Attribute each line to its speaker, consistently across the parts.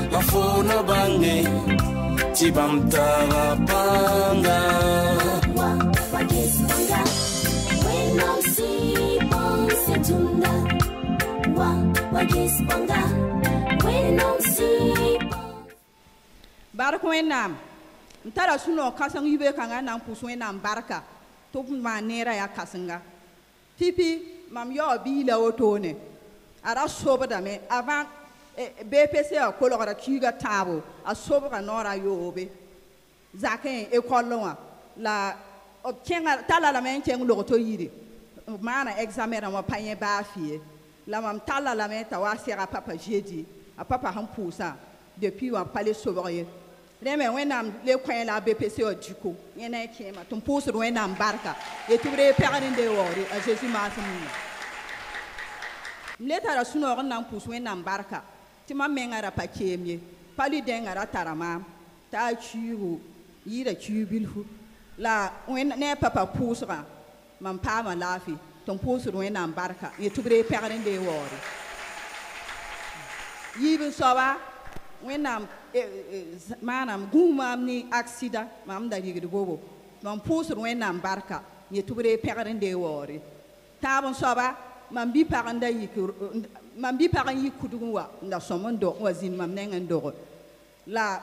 Speaker 1: la fona bange tibam tara panga wa gisbanga when I'm see bong setunda wa gisbanga when I'm see
Speaker 2: barko enam ntara suno kasang yube kanga nan puso enam barka to ma nera ya kasanga pipi mam yo bi la otone ara sobada me avant BPC a kolora kiga tabo a sobra nora yobe zaken e kolonwa la obtenga tala la men ken logoto yiri mana examen ma panye ba fie la mam tala la men ta wa sera papa jeudi a papa han pousa depuis wa palais sobrier reme wenam le kwen la BPC o diko yena kema tum pousa wenam barka e tubre perdinde wori a Jésus masim mleta ra suno nan pousa wenam barka tima mengara pakemye pali dengara tarama ta chiwo yira chibilhu la wen ne papa pusra man pama lafi ton pusru wen am barka ye tubre perdinde wori yibin soba wen am manam gumam ni accident mam da yigir bobo man pusru wen am barka ye tubre perdinde wori tabon soba man bi paranda yikir man bi paran yi kuduwa nda somon do wazin mam nengen do la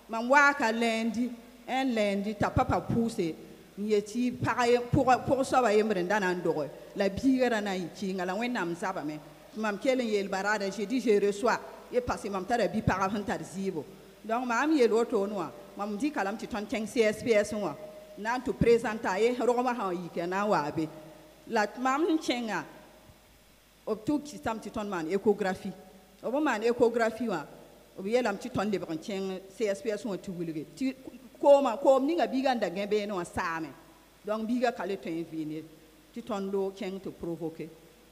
Speaker 2: man waka lendi en lendi ta papa pousse yeti paraye pour so ba yemre ndana ndo la biira na yiki ngala wenam zaba me mam kelen yel barada j'ai dit je reçois et passé mam tara bi para hantar zibo donc mam yel oto noa mam di kalam ti ton teng CSPS noa nan to présenter e roma ha yiki na wabe la mam nchenga obtu ki sam ti ton man échographie obo man échographie wa obi yelam ti ton de branchen CSPS on tu wulge ti koma kom ninga biga ndage be no same donc biga kale to inviner ti ton lo ken to provoquer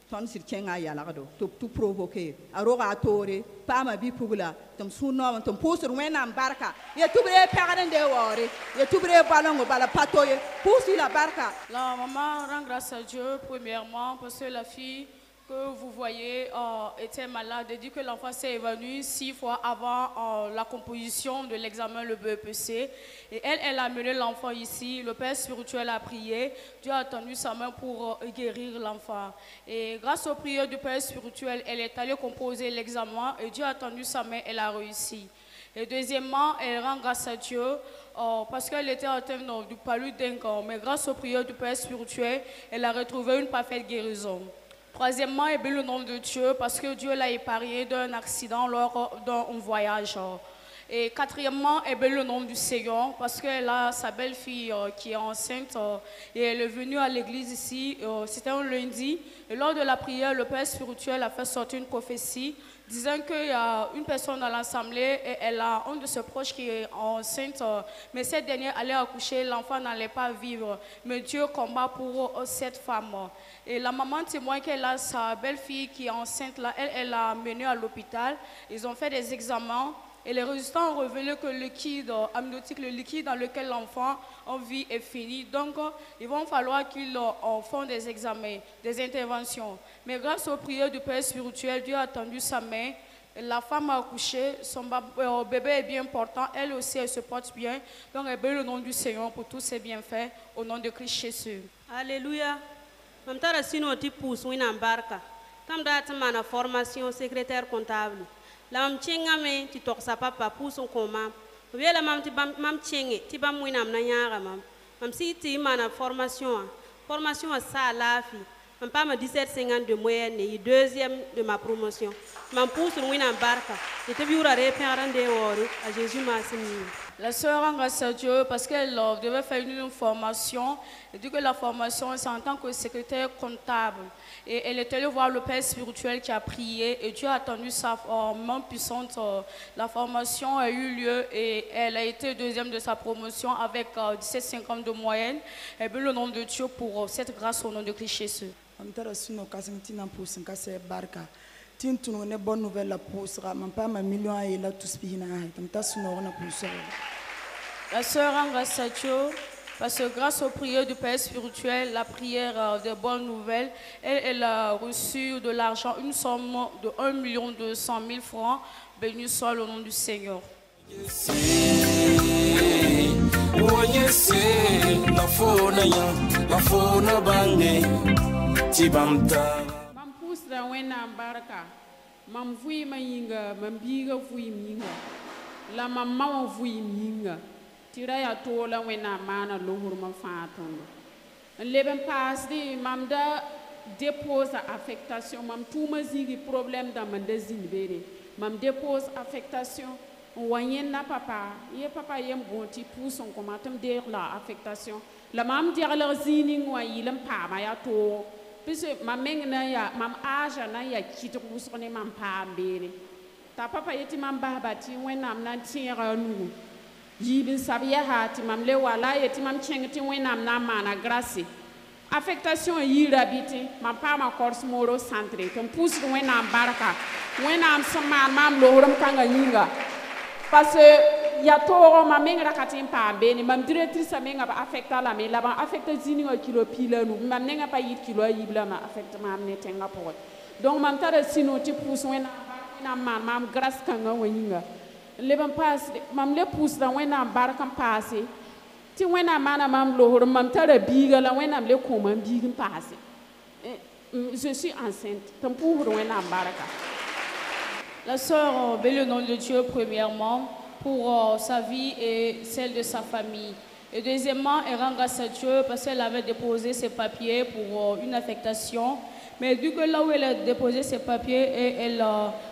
Speaker 2: ton sir ken a yala do to provoquer aroga tore pama bi pugula tom sunno tom poser wenam barka ye tubre perdende wori ye tubre balongo bala patoye pousi la barka.
Speaker 3: La maman rend grâce à Dieu premièrement parce que la fille que vous voyez était malade et dit que l'enfant s'est évanoui 6 fois avant la composition de l'examen, le BEPC. Et elle a mené l'enfant ici, le père spirituel a prié, Dieu a tendu sa main pour guérir l'enfant. Et grâce aux prières du père spirituel, elle est allée composer l'examen et Dieu a tendu sa main, elle a réussi. Et deuxièmement, elle rend grâce à Dieu parce qu'elle était atteinte du paludisme, mais grâce aux prières du père spirituel, elle a retrouvé une parfaite guérison. Troisièmement, elle bénit le nom de Dieu parce que Dieu l'a épargné d'un accident lors d'un voyage. Et quatrièmement, elle bénit le nom du Seigneur parce qu'elle a sa belle-fille qui est enceinte et elle est venue à l'église ici, c'était un lundi. Et lors de la prière, le père spirituel a fait sortir une prophétie disant qu'il y a une personne dans l'assemblée et elle a un de ses proches qui est enceinte, mais cette dernière allait accoucher, l'enfant n'allait pas vivre. Mais Dieu combat pour cette femme. Et la maman témoigne qu'elle a sa belle-fille qui est enceinte, là, elle l'a menée à l'hôpital. Ils ont fait des examens et les résultats ont révélé que le liquide amniotique, le liquide dans lequel l'enfant en vie est fini. Donc, il va falloir qu'ils font des examens, des interventions. Mais grâce aux prières du Père spirituel, Dieu a tendu sa main. La femme a accouché, son bébé est bien portant, elle aussi, elle se porte bien. Donc, elle bénit le nom du Seigneur pour tous ses bienfaits, au nom de Christ Jésus.
Speaker 4: Alléluia. Même si sino ti pousse wina barka. Tam da mana formation secrétaire comptable. La mam chenga me ti tok sa papa pousse on koma. Wela mam ti mam chenge ti bam wina na nyara mam. Mam si ti mana formation. Formation à ça la fi. Mam pas ma 17,50 de moyenne et deuxième de ma promotion. Mam pousse wina barka. Et te biura repérande wori à Jésus Massimi.
Speaker 3: La sœur rend grâce à Dieu parce qu'elle devait faire une formation. Elle dit que la formation, c'est en tant que secrétaire comptable. Et elle est allée voir le père spirituel qui a prié. Et Dieu a tendu sa main puissante. La formation a eu lieu et elle a été deuxième de sa promotion avec 17,50 de moyenne. Elle veut le nom de Dieu pour cette grâce au nom de Christ Jésus.
Speaker 5: Tintuno ne bonne nouvelle la poussera, même pas ma million et la tous pina, comme ta sonore na poussera.
Speaker 3: La sœur rend grâce à Dieu Parce que grâce aux prières du Père spirituel, la prière de bonnes nouvelles, elle a reçu de l'argent, une somme de 1 200 000 francs. Béni soit le nom du Seigneur.
Speaker 6: Mam pusra wena baraka. Mam vui mayinga, mam biga vui minga. La mam mawa vui minga. Tira ya tola wena mana lohur mam fatondo. Leben pas di mam da dépose affectation, mam touma zigi problème da man da zinbere. Mam dépose affectation. Wayen na papa, ye papa yem gonti pousse on commentem der la affectation. La mam dir la zini wa yilam pa ma ya to. Puisque ma mengna ya mam aja na ya kiti kusone mam pa mbere. Ta papa yeti mam babati wenam na tira nu. Yibin sabiya hati mam le wala yeti mam chengti wenam na mana grâce. Affectation yira biti mam pa ma course moro centre. Tom pousse wenam baraka. Wenam saman mam lorum kanga yinga. Parce que ya toro ma menga katin pa beni mam directrice menga ba affecta la me la ba affecta zini o kilo pila nu mam menga pa yit kilo yibla ma affecta mam ne tenga pot donc mam tara sino ti pousse wena na mam grâce kanga weninga le ban pass mam le pousse da wena bar kan passer ti wena mana mam lohor mam tara biga la wena le ko mam bigin passer je suis enceinte tam pour wena baraka.
Speaker 3: La sœur bénit le nom de Dieu premièrement pour sa vie et celle de sa famille. Et deuxièmement, elle rend grâce à Dieu parce qu'elle avait déposé ses papiers pour une affectation. Mais vu que là où elle a déposé ses papiers, et elle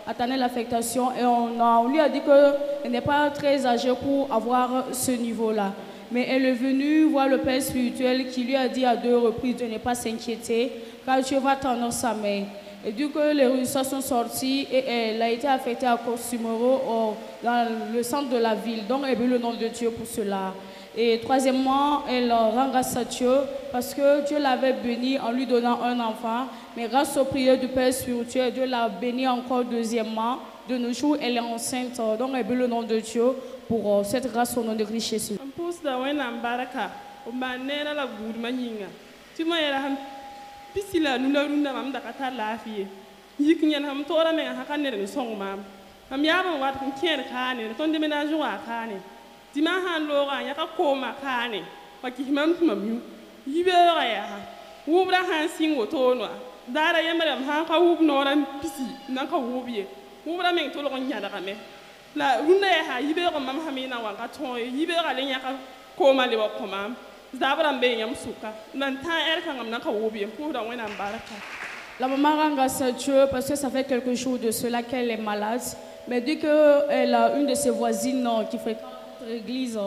Speaker 3: attendait l'affectation, et on lui a dit qu'elle n'est pas très âgée pour avoir ce niveau-là. Mais elle est venue voir le Père spirituel qui lui a dit à 2 reprises de ne pas s'inquiéter, car Dieu va tendre sa main. Et du coup, les résultats sont sortis et elle a été affectée à Costumero dans le centre de la ville. Donc, elle veut le nom de Dieu pour cela. Et troisièmement, elle rend grâce à Dieu parce que Dieu l'avait bénie en lui donnant un enfant. Mais grâce aux prières du Père spirituel, Dieu l'a bénie encore deuxièmement. De nos jours, elle est enceinte. Donc, elle veut le nom de Dieu pour cette grâce au nom de Christ Jésus.
Speaker 7: Pisila nuna mam da kata lafiye yik nyen ham tora me ha kan ne song mam am yaban wat kan kien kane ton de ménage wa kane di ma han lo ga ya ka ko ma kane wa ki mam yu yibe ga ya ha wubra han singo to no dara yemre ha ka wub no ran pisi na ka wubye wubra me to lo ko nya da me la runda ya ha yibe ko mam ha me na wa ka ton yibe ga le nya ka ko ma le wa ko mam. La
Speaker 3: maman rend grâce à Dieu parce que ça fait quelques jours de cela qu'elle est malade. Mais dès qu'elle a une de ses voisines qui fréquente l'église,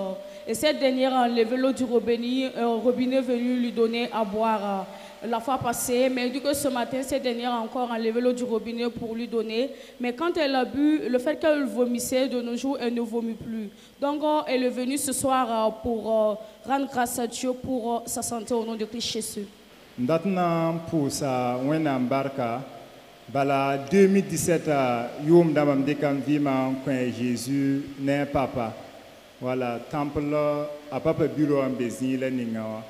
Speaker 3: et cette dernière a enlevé l'eau du robinet est venu lui donner à boire la fois passée. Mais du coup, ce matin, cette dernière a encore enlevé l'eau du robinet pour lui donner. Mais quand elle a bu, le fait qu'elle vomissait, de nos jours, elle ne vomit plus. Donc, elle est venue ce soir pour rendre grâce à Dieu pour sa santé au nom de Christ Jésus.
Speaker 8: Maintenant, pour ça, on a embarqué. Bala 2017, yom damam dekam vima quand Jésus n'est papa. Voilà, temple à papa bureau en bezin la ninga.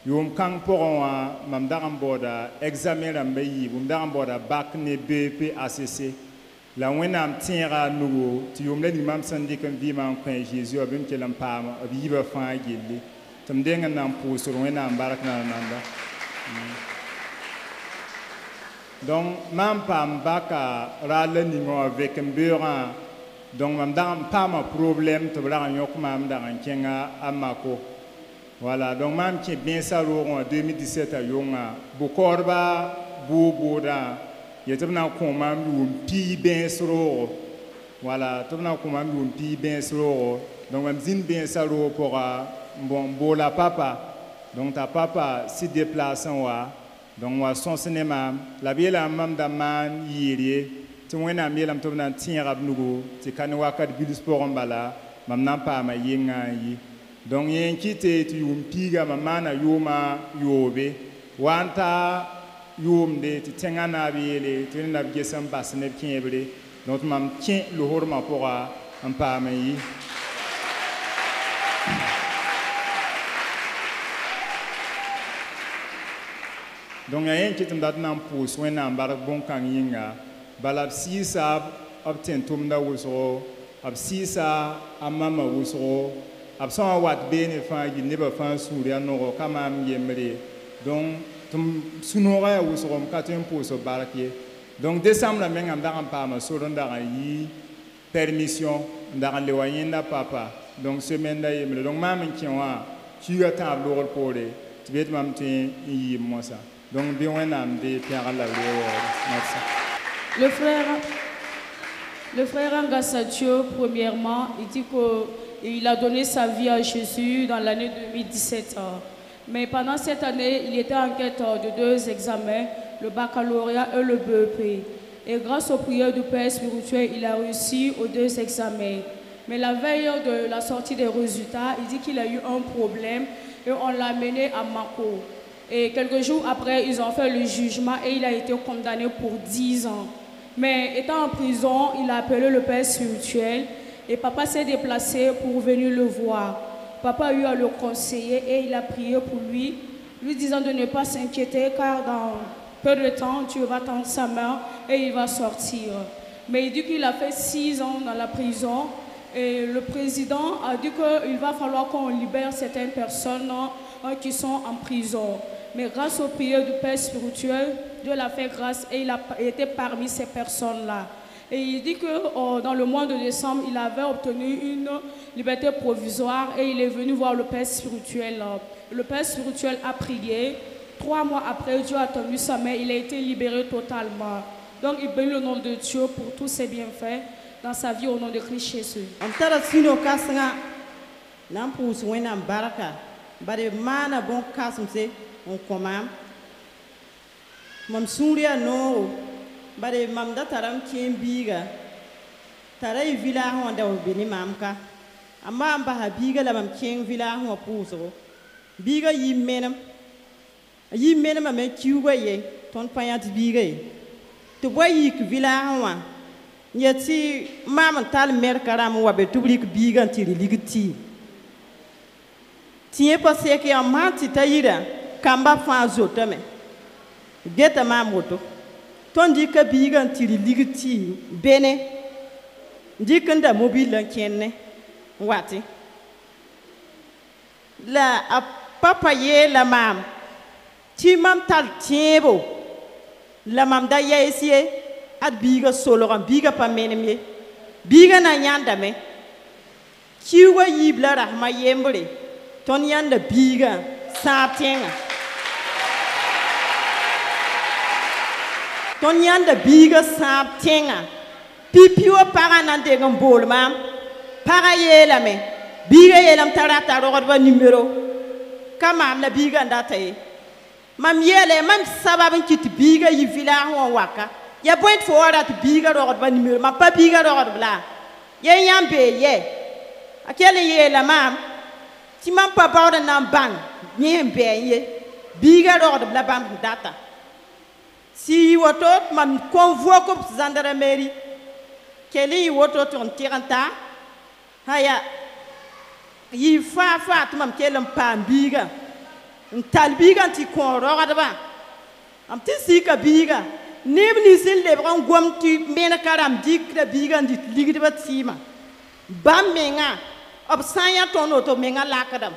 Speaker 8: Yom kang poron mam daram boda examen rambeyi, bum daram boda bac ne BP ACC. La wenam tiendra nouveau, tu yom la nimam sandi comme vima quand Jésus abim kelam pama, abiba fa gilli. Tam denga nam pour sur wenam barak na nanda. Donc, même pas mbaka râle ningo avec un bureau. Donc, même dans pas ma problème, tu vas en yok même dans un kenga amako. Voilà. Donc, même qui est bien ça en 2017 à Yonga, Bokorba, Boboda, il y a tout le comme même un pi bien soro. Voilà. Tout le comme même un pi bien soro. Donc, même zin bien ça pour bon la papa. Donc, ta papa s'y déplace en haut. Donc, son cinéma, la vie la même d'aman yiri, tu vois na miel am tobna tien rab nugo, tu kan waka de bus sport en bala, mam nan pa ma yenga yi. Donc, yen kite tu yum piga mamana yuma yobe, wanta yum de tu tenga na biele, tu na gesam basne kiebre. Donc, mam tien le horma pora en pa ma yi. donc il y a un qui est dans le pouce, on a un bon kanginga, balab si ça obtient tout le monde, ab si ça a maman ou ab son wat bene fa gi ne ba fa suria no kama am yemre donc tum sunora ou so ka tem pouce baraki donc décembre la menga ndara pa ma so ndara yi permission ndara le wayenda papa donc semaine da yemre donc mam qui wa tu ga ta lor pole tu vet mam te yi mo ça donc bien on a des pierre la merci
Speaker 3: le frère Angassadio premièrement il dit qu'il a donné sa vie à Jésus dans l'année 2017 mais pendant cette année il était en quête de 2 examens, le baccalauréat et le BEP. Et grâce aux prières du Père spirituel, il a réussi aux 2 examens. Mais la veille de la sortie des résultats, il dit qu'il a eu un problème et on l'a amené à Mako. Et quelques jours après, ils ont fait le jugement et il a été condamné pour 10 ans. Mais étant en prison, il a appelé le Père spirituel et papa s'est déplacé pour venir le voir. Papa a eu à le conseiller et il a prié pour lui disant de ne pas s'inquiéter car dans peu de temps, Dieu va tendre sa main et il va sortir. Mais il dit qu'il a fait 6 ans dans la prison et le président a dit qu'il va falloir qu'on libère certaines personnes qui sont en prison. Mais grâce aux prières du Père spirituel, Dieu l'a fait grâce et il a été parmi ces personnes-là. Et il dit que dans le mois de décembre, il avait obtenu une liberté provisoire et il est venu voir le Père spirituel. Le Père spirituel a prié. 3 mois après, Dieu a tendu sa main, il a été libéré totalement. Donc il bénit le nom de Dieu pour tous ses bienfaits dans sa vie au nom de Christ Jésus.
Speaker 9: bare mam da taram kin biga tarai vila ho da bini mamka amma amba ha biga la mam kin vila ho puso biga yimenam ma me kiugo ye ton payat biga to boy yik vila ho nyati mam tal mer karam wa be tublik biga tiri ligti tie passé que amati tayira kamba fa zotame geta mamoto ton dit que bigan tiri ligti bene dit que nda mobile kenne wati la a papa ye la mam ti mam tal tiebo la mam da yesie at biga solo ram biga pa meneme biga na nyanda me kiwa yibla rahma yembre ton yanda biga satenga ton yanda biga sap tenga pipiwa para nan de ngol mam para yela me biga yelam tarata ro ba numero kama am la biga ndata mam yele mam sababin kit biga yi vila ho waka ya point for that biga ro ba numero ma pa biga ro bla ye yambe ye akele yela mam ti mam pa ba nan bang nyembe ye biga ro bla bam data si wotot man convoi ko gendarmerie keli wotot on tiranta haya yi fa mam kelam pambiga talbiga ti ko rogadba am ti sika biga nebni sil le bran gom ti mena karam dik da biga dit ligidba tima bam menga ob sanya tono to menga lakadam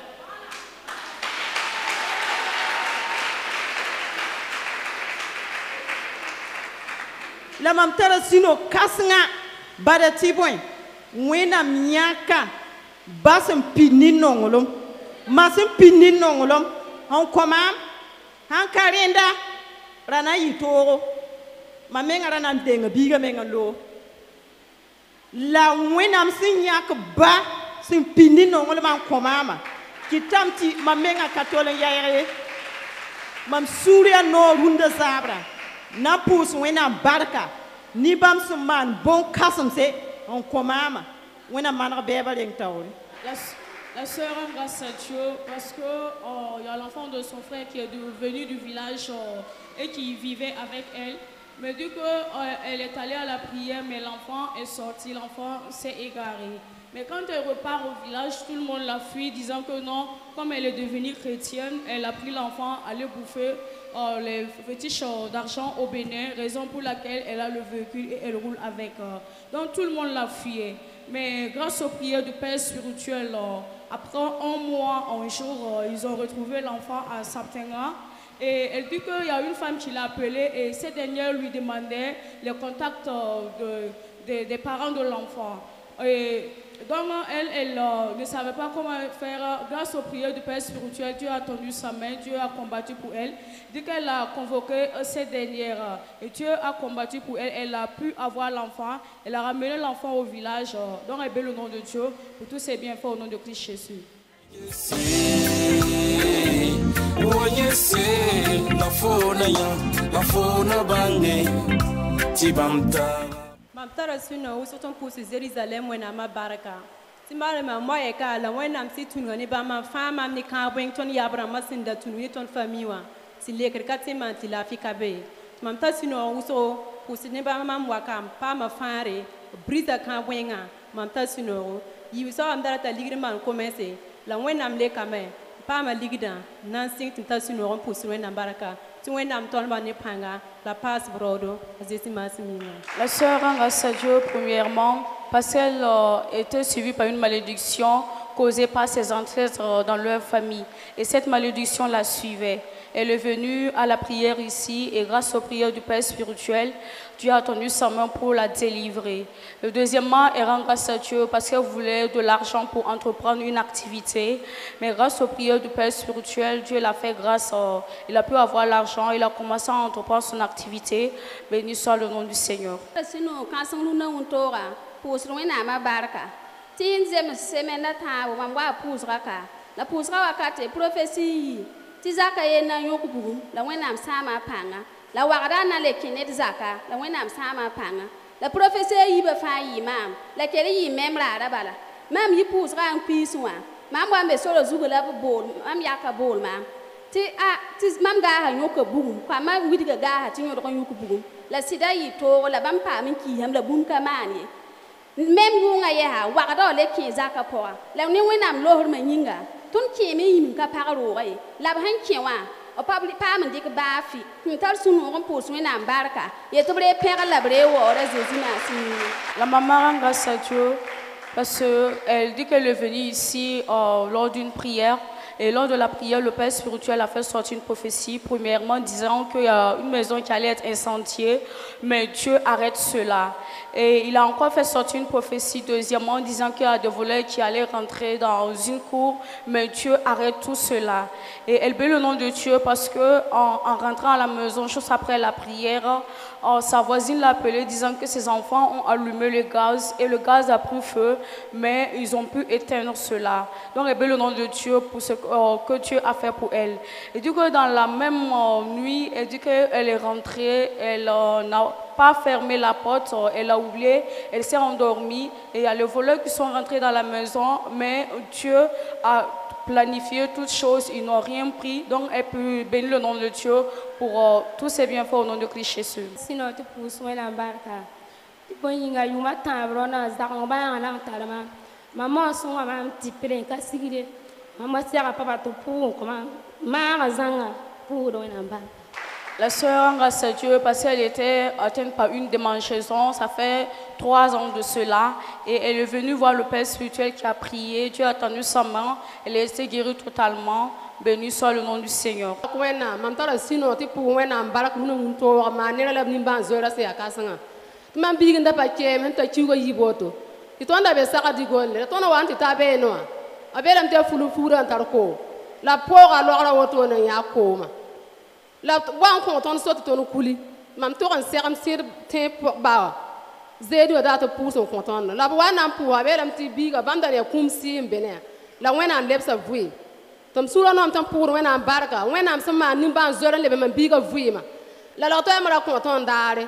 Speaker 9: la mam tara sino kasnga bada tiboy wena miaka basam pinin nongolom masam pinin nongolom on komam han karenda rana yitoro mamenga rana ndenga biga menga lo la wena msinyak ba sim pinin nongolom an komama kitamti mamenga katolen yaire mam surya no runda zabra na pus wena barka ni bam man bon kasam se on komama wena manra beba leng tawri
Speaker 3: la sœur grâce à Dieu parce que il y a l'enfant de son frère qui est venu du village et qui vivait avec elle mais du coup elle est allée à la prière mais l'enfant est sorti, l'enfant s'est égaré. Mais quand elle repart au village, tout le monde la fuit disant que non, comme elle est devenue chrétienne, elle a pris l'enfant, allait bouffer les fétiches d'argent au Bénin, raison pour laquelle elle a le véhicule et elle roule avec. Donc tout le monde l'a fuyé. Mais grâce aux prières du Père spirituel, après un mois, un jour, ils ont retrouvé l'enfant à Saptenga. Et elle dit qu'il y a une femme qui l'a appelée et cette dernière lui demandait les contacts des parents de l'enfant. Donc elle ne savait pas comment faire. Grâce aux prières du Père spirituel, Dieu a tendu sa main, Dieu a combattu pour elle. Dès qu'elle a convoqué cette dernière et Dieu a combattu pour elle, elle a pu avoir l'enfant. Elle a ramené l'enfant au village. Donc elle bénit le nom de Dieu pour tous ses bienfaits au nom de Christ Jésus.
Speaker 10: Tara suna wasu ton pusu Jerusalem wena ma baraka timare ma moye ka la wena si tunu ni ba ma fama ni ka bwen ton yabra masinda tunu ni ton famiwa si lekre katima ti la fika be mam ta sino wuso pusu ni ba ma mwaka pa ma fare brisa ka bwenga mam ta sino yi so am dara ta ligre man commencer la wena am le kame pa ma ligda nan sing ta sino pusu wena baraka.
Speaker 3: La sœur rend grâce à Dieu premièrement parce qu'elle était suivie par une malédiction causée par ses ancêtres dans leur famille. Et cette malédiction la suivait. Elle est venue à la prière ici et grâce aux prières du Père spirituel, Dieu a tendu sa main pour la délivrer. Et deuxièmement, elle rend grâce à Dieu parce qu'elle voulait de l'argent pour entreprendre une activité. Mais grâce aux prières du Père spirituel, Dieu l'a fait grâce. Il a pu avoir l'argent, il a commencé à entreprendre son activité. Béni soit le nom du Seigneur.
Speaker 11: Ti zaka ye na yoku bugu la wenam sama panga la wagada na le kinet zaka la wenam sama panga la professeur yi ba fa yi mam la kere yi memra da bala mam yi pus ran piswa mam wa me solo zugo la bol mam yaka bol mam ti mam ga ha yoku bugu kwa mam widiga ga ha ti yoku bugu la sida yi to la bam pa min ki ham la bum ka mani mem yunga ye ha wagada le kin zaka po la ni wenam lohor ma yinga ton keme yim ka pagaro ay la han kewa o pabli pam dik bafi tar sunu on pour na barka ye to bre père la bre wo ora zezina si
Speaker 3: la maman rend grâce à Dieu parce qu'elle dit qu'elle est venue ici lors d'une prière. Et lors de la prière, le Père spirituel a fait sortir une prophétie, premièrement disant qu'il y a une maison qui allait être incendiée, mais Dieu arrête cela. Et il a encore fait sortir une prophétie, deuxièmement, disant qu'il y a des voleurs qui allaient rentrer dans une cour, mais Dieu arrête tout cela. Et elle bénit le nom de Dieu parce qu'en rentrant à la maison, juste après la prière, sa voisine l'a appelé disant que ses enfants ont allumé le gaz et le gaz a pris feu, mais ils ont pu éteindre cela. Donc elle bénit le nom de Dieu pour ce que Dieu a fait pour elle. Et du coup, dans la même nuit, elle dit qu'elle est rentrée, elle n'a pas fermé la porte, elle a oublié, elle s'est endormie et il y a les voleurs qui sont rentrés dans la maison, mais Dieu a planifié toutes choses, ils n'ont rien pris, donc elle peut bénir le nom de Dieu pour tous ses bienfaits au nom de Christ Jésus.
Speaker 11: Sinon, tu pousses la barca. Tu peux y aller, tu maman son un petit peu cassé. Maman sert à papa pour comment maman pour une barca.
Speaker 3: La sœur, grâce à Dieu, parce qu'elle était atteinte par une démangeaison, ça fait 3 ans de cela, et elle est venue voir le Père spirituel qui a prié, Dieu a tendu sa main, elle a été guérie totalement, béni soit le nom du Seigneur.
Speaker 12: La wan konton sot ton kuli mam to kan serem sir te ba zedu da to puso konton la wan am pu abelam ti biga banda ne kum si mbene la wena lebsa vui tom sura nom tam pour wena barka wena am sama nim ban zora lebe man biga vui ma la to amara konton dare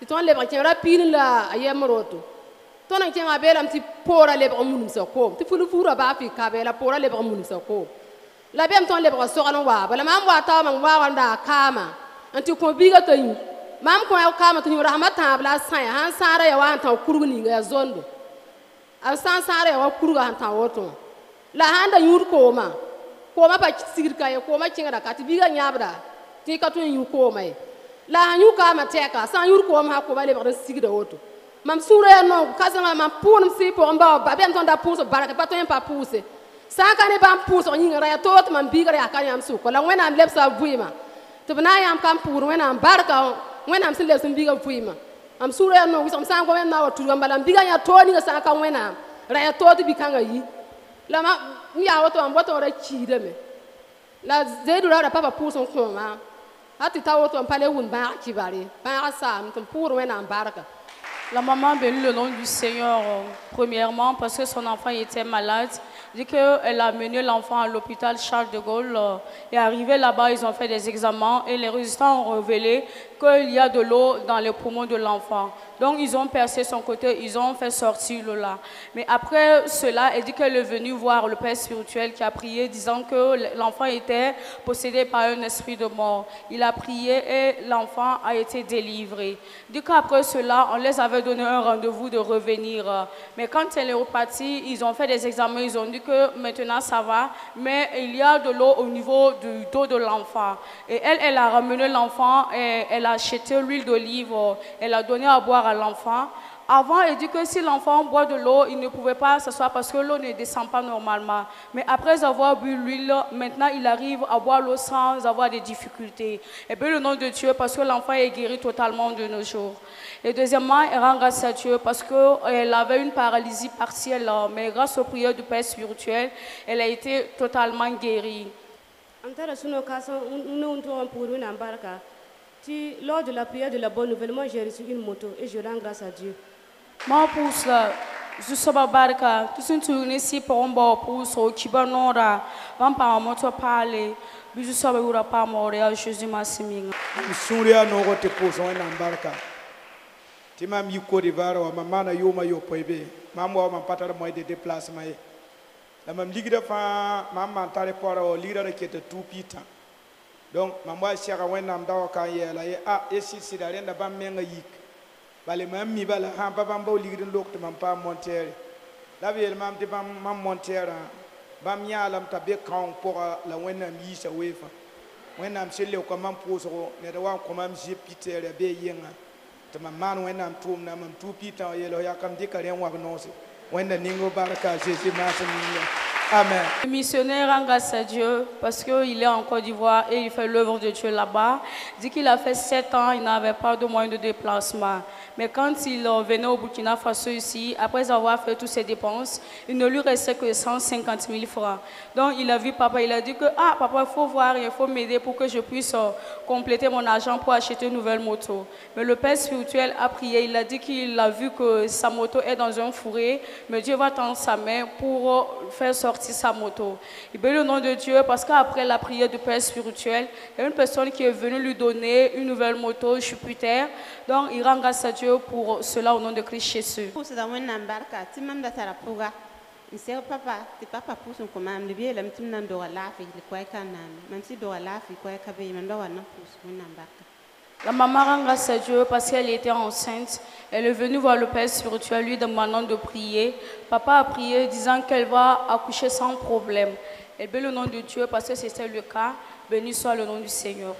Speaker 12: ti ton lebe ken rapin la ayemroto ton an ken abelam ti pora lebe munum sa ko ti fulu fura ba fi ka be la pora lebe munum sa ko la bem ton lebra soran wa bala mam wa ta man wa wanda kama anti ko biga to yi mam ko ya kama to ni rahmatan bla san han sare ya wa tan kurgu ni ga zondo an san sare ya wa kurgu han tan woto la handa yur ko ma pa sigir ka ya ko ma kinga ka ti biga nyabra ti ka tun yu ko mai la yu ka ma teka san yu ko ma ko bale ba sigida woto mam sura no kazanga mam punum si po mba ba ben ton da pousse baraka pa ton pa pousse sa ka ne bam pousse on yinga ya tot mam bigare ya kan yam su ko la wena am lebsa buima to bana yam kam pour wena am baraka wena am sile sun biga buima am sura no wisam san ko men na watu gambala biga ya to ni sa ka wena ra ya tot bi kanga yi la ma ya woto am woto ra chi de me la zedu ra papa pousse on ko ma ati ta woto am pale wun ba ki bari ba sa am pour wena am baraka.
Speaker 3: La maman bénit le nom du Seigneur, premièrement, parce que son enfant était malade. Dit qu'elle a mené l'enfant à l'hôpital Charles de Gaulle. Et arrivé là-bas, ils ont fait des examens et les résultats ont révélé qu'il y a de l'eau dans les poumons de l'enfant. Donc, ils ont percé son côté, ils ont fait sortir l'eau là. Mais après cela, elle dit qu'elle est venue voir le Père spirituel qui a prié, disant que l'enfant était possédé par un esprit de mort. Il a prié et l'enfant a été délivré. Du coup, après cela, on les avait donné un rendez-vous de revenir. Mais quand elle est repartie, ils ont fait des examens, ils ont dit que maintenant ça va, mais il y a de l'eau au niveau du dos de l'enfant. Et elle a ramené l'enfant et elle a acheté l'huile d'olive, elle a donné à boire à l'enfant. Avant, elle dit que si l'enfant boit de l'eau, il ne pouvait pas s'asseoir parce que l'eau ne descend pas normalement. Mais après avoir bu l'huile, maintenant il arrive à boire l'eau sans avoir des difficultés. Et bien le nom de Dieu, parce que l'enfant est guéri totalement de nos jours. Et deuxièmement, elle rend grâce à Dieu parce qu'elle avait une paralysie partielle, mais grâce aux prières du Père spirituel, elle a été totalement guérie.
Speaker 13: Lors de la prière de la bonne nouvelle, moi j'ai reçu une moto et je rends grâce à Dieu.
Speaker 3: Moi pour cela, je suis baraka. Tout ce que ici pour un bon pour ce qui va nora, va pas moto parler. Je suis pas mourir Jésus Massiming.
Speaker 14: Souria no rote pour son baraka. Tima mi ko de varo mama na yoma yo poebe. Mama ma patara moi de déplacement. La même ligue de fa mama tare pour lire qui était tout pita. Donc, maman chère wenam dawa kan yela ye esi sidaren da bam menga yik bale mam mi bala ha babam baw ligidin lokto mam pa montere la biel mam de bam mam montere bam yalam tabe kan pour la wenam yisa wefa wenam sele ko mam poso ne da wan ko mam jepitere be yenga to mam man wenam tum na mam tu pita yelo yakam dikaren wa nose wenda ningo baraka jésus masamia. Amen.
Speaker 3: Le missionnaire rend grâce à Dieu parce qu'il est en Côte d'Ivoire et il fait l'œuvre de Dieu là-bas. Il dit qu'il a fait 7 ans, il n'avait pas de moyens de déplacement. Mais quand il venait au Burkina Faso ici, après avoir fait toutes ses dépenses, il ne lui restait que 150 000 francs. Donc il a vu papa, il a dit que papa, il faut voir, il faut m'aider pour que je puisse compléter mon argent pour acheter une nouvelle moto. Mais le Père spirituel a prié, il a dit qu'il a vu que sa moto est dans un fourré, mais Dieu va tendre sa main pour faire sortir sa moto. Il bénit le nom de Dieu parce qu'après la prière du Père spirituel, il y a une personne qui est venue lui donner une nouvelle moto Jupiter. Donc il rend grâce à Dieu pour cela au nom de Christ Jésus. La maman rend grâce à Dieu parce qu'elle était enceinte. Elle est venue voir le Père spirituel lui demandant de prier. Papa a prié disant qu'elle va accoucher sans problème. Elle bénit le nom de Dieu parce que c'était le cas. Béni soit le nom du Seigneur.